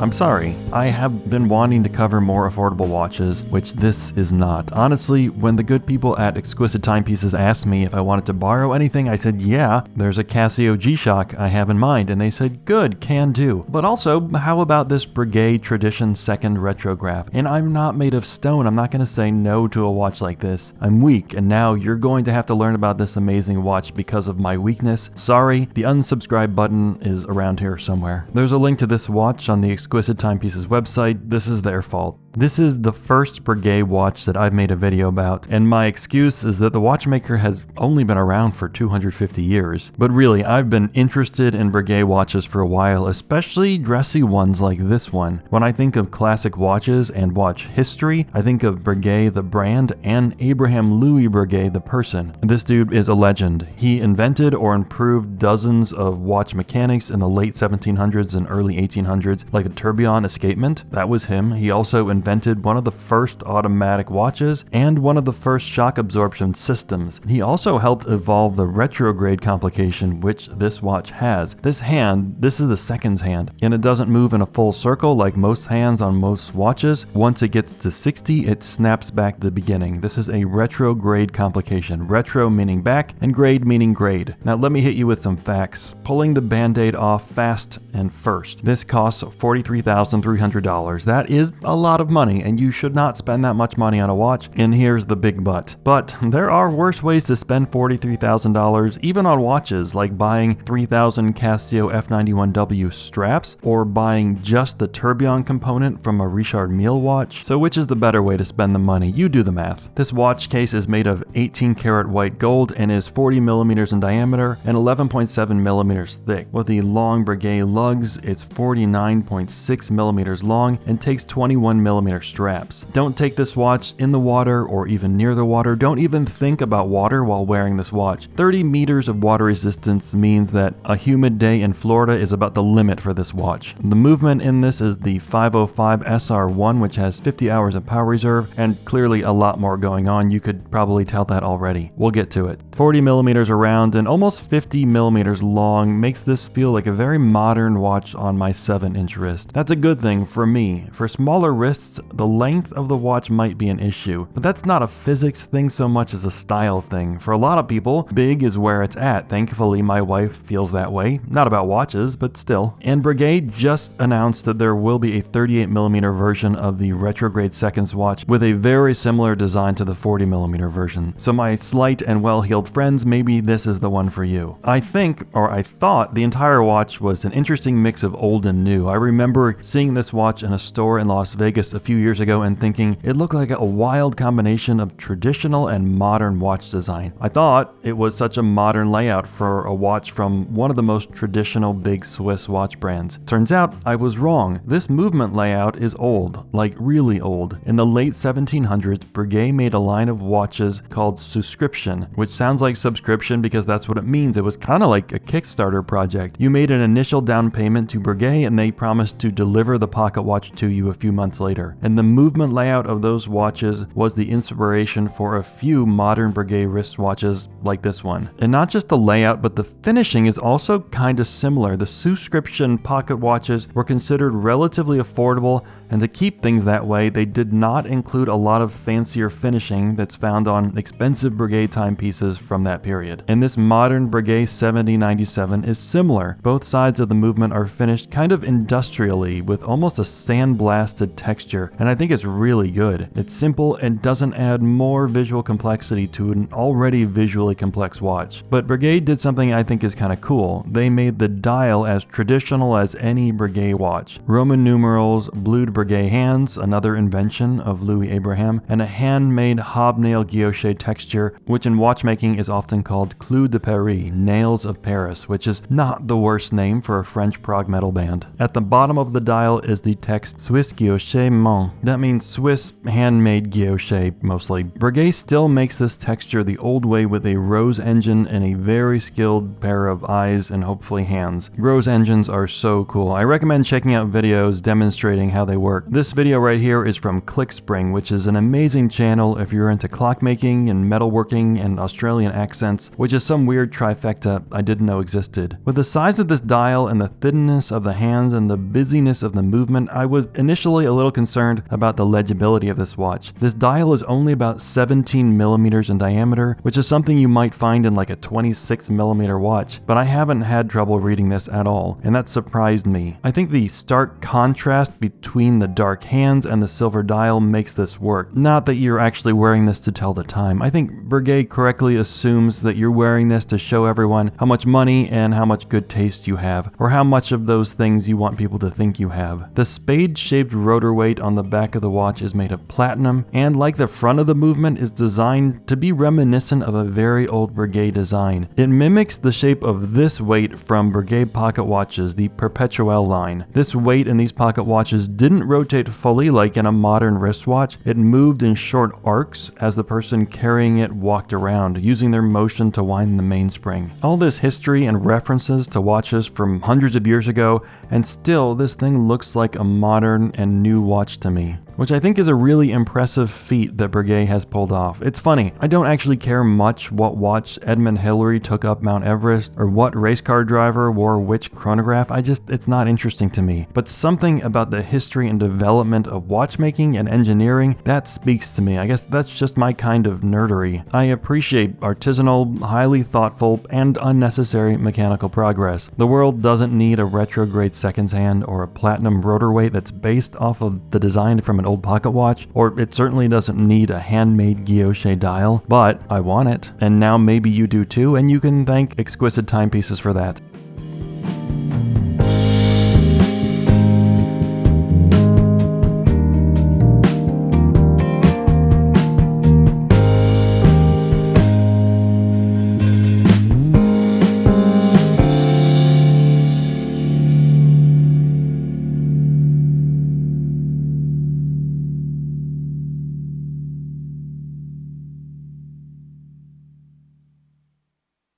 I'm sorry. I have been wanting to cover more affordable watches, which this is not. Honestly, when the good people at Exquisite Timepieces asked me if I wanted to borrow anything, I said, yeah, there's a Casio G-Shock I have in mind, and they said, good, can do. But also, how about this Breguet Tradition Seconde Rétrograde? And I'm not made of stone. I'm not going to say no to a watch like this. I'm weak, and now you're going to have to learn about this amazing watch because of my weakness. Sorry, the unsubscribe button is around here somewhere. There's a link to this watch on the Exquisite Timepieces website. This is their fault. This is the first Breguet watch that I've made a video about, and my excuse is that the watchmaker has only been around for 250 years. But really, I've been interested in Breguet watches for a while, especially dressy ones like this one. When I think of classic watches and watch history, I think of Breguet the brand and Abraham Louis Breguet the person. This dude is a legend. He invented or improved dozens of watch mechanics in the late 1700s and early 1800s, like the tourbillon escapement. That was him. He also invented one of the first automatic watches and one of the first shock absorption systems. He also helped evolve the retrograde complication, which this watch has. This hand, this is the seconds hand, and it doesn't move in a full circle like most hands on most watches. Once it gets to 60, it snaps back to the beginning. This is a retrograde complication. Retro meaning back and grade meaning grade. Now let me hit you with some facts. Pulling the band-aid off fast and first. This costs $43,300. That is a lot of money, and you should not spend that much money on a watch, and here's the big but. But there are worse ways to spend $43,000 even on watches, like buying 3,000 Casio F91W straps or buying just the tourbillon component from a Richard Mille watch. So which is the better way to spend the money? You do the math. This watch case is made of 18 karat white gold and is 40 millimeters in diameter and 11.7 millimeters thick. With the long Breguet lugs, it's 49.6 millimeters long and takes 21 millimeter straps. Don't take this watch in the water or even near the water. Don't even think about water while wearing this watch. 30 meters of water resistance means that a humid day in Florida is about the limit for this watch. The movement in this is the 505 SR1, which has 50 hours of power reserve and clearly a lot more going on. You could probably tell that already. We'll get to it. 40 millimeters around and almost 50 millimeters long makes this feel like a very modern watch on my 7-inch wrist. That's a good thing for me. For smaller wrists, the length of the watch might be an issue, but that's not a physics thing so much as a style thing. For a lot of people, big is where it's at. Thankfully, my wife feels that way. Not about watches, but still. And Breguet just announced that there will be a 38mm version of the retrograde seconds watch with a very similar design to the 40mm version. So my slight and well-heeled friends, maybe this is the one for you. I thought the entire watch was an interesting mix of old and new. I remember seeing this watch in a store in Las Vegas a few years ago and thinking it looked like a wild combination of traditional and modern watch design. I thought it was such a modern layout for a watch from one of the most traditional big Swiss watch brands. Turns out I was wrong. This movement layout is old, like really old. In the late 1700s, Breguet made a line of watches called Souscription, which sounds like subscription because that's what it means. It was kind of like a Kickstarter project. You made an initial down payment to Breguet and they promised to deliver the pocket watch to you a few months later. And the movement layout of those watches was the inspiration for a few modern Breguet wristwatches like this one. And not just the layout, but the finishing is also kind of similar. The Souscription pocket watches were considered relatively affordable, and to keep things that way, they did not include a lot of fancier finishing that's found on expensive Breguet timepieces from that period. And this modern Breguet 7097 is similar. Both sides of the movement are finished kind of industrially with almost a sandblasted texture, and I think it's really good. It's simple and doesn't add more visual complexity to an already visually complex watch. But Breguet did something I think is kind of cool. They made the dial as traditional as any Breguet watch. Roman numerals, blued Breguet hands, another invention of Louis Abraham, and a handmade hobnail guilloche texture, which in watchmaking is often called clous de Paris, nails of Paris, which is not the worst name for a French prog metal band. At the bottom of the dial is the text Swiss guilloche allemand. That means Swiss handmade guilloche mostly. Breguet still makes this texture the old way with a rose engine and a very skilled pair of eyes and hopefully hands. Rose engines are so cool. I recommend checking out videos demonstrating how they work. This video right here is from ClickSpring, which is an amazing channel if you're into clockmaking and metalworking and Australian accents, which is some weird trifecta I didn't know existed. With the size of this dial and the thinness of the hands and the busyness of the movement, I was initially a little concerned about the legibility of this watch. This dial is only about 17 millimeters in diameter, which is something you might find in like a 26 millimeter watch, but I haven't had trouble reading this at all, and that surprised me. I think the stark contrast between the dark hands and the silver dial makes this work. Not that you're actually wearing this to tell the time. I think Breguet correctly assumes that you're wearing this to show everyone how much money and how much good taste you have, or how much of those things you want people to think you have. The spade-shaped rotor weight on the back of the watch is made of platinum, and like the front of the movement, is designed to be reminiscent of a very old Breguet design. It mimics the shape of this weight from Breguet pocket watches, the Perpetuelle line. This weight in these pocket watches didn't rotate fully like in a modern wristwatch. It moved in short arcs as the person carrying it walked around, using their motion to wind the mainspring. All this history and references to watches from hundreds of years ago, and still this thing looks like a modern and new watch to me, which I think is a really impressive feat that Breguet has pulled off. It's funny, I don't actually care much what watch Edmund Hillary took up Mount Everest, or what race car driver wore which chronograph. It's not interesting to me. But something about the history and development of watchmaking and engineering, that speaks to me. I guess that's just my kind of nerdery. I appreciate artisanal, highly thoughtful, and unnecessary mechanical progress. The world doesn't need a retrograde seconds hand or a platinum rotor weight that's based off of the design from an old pocket watch, or it certainly doesn't need a handmade guilloche dial, but I want it, and now maybe you do too, and you can thank Exquisite Timepieces for that.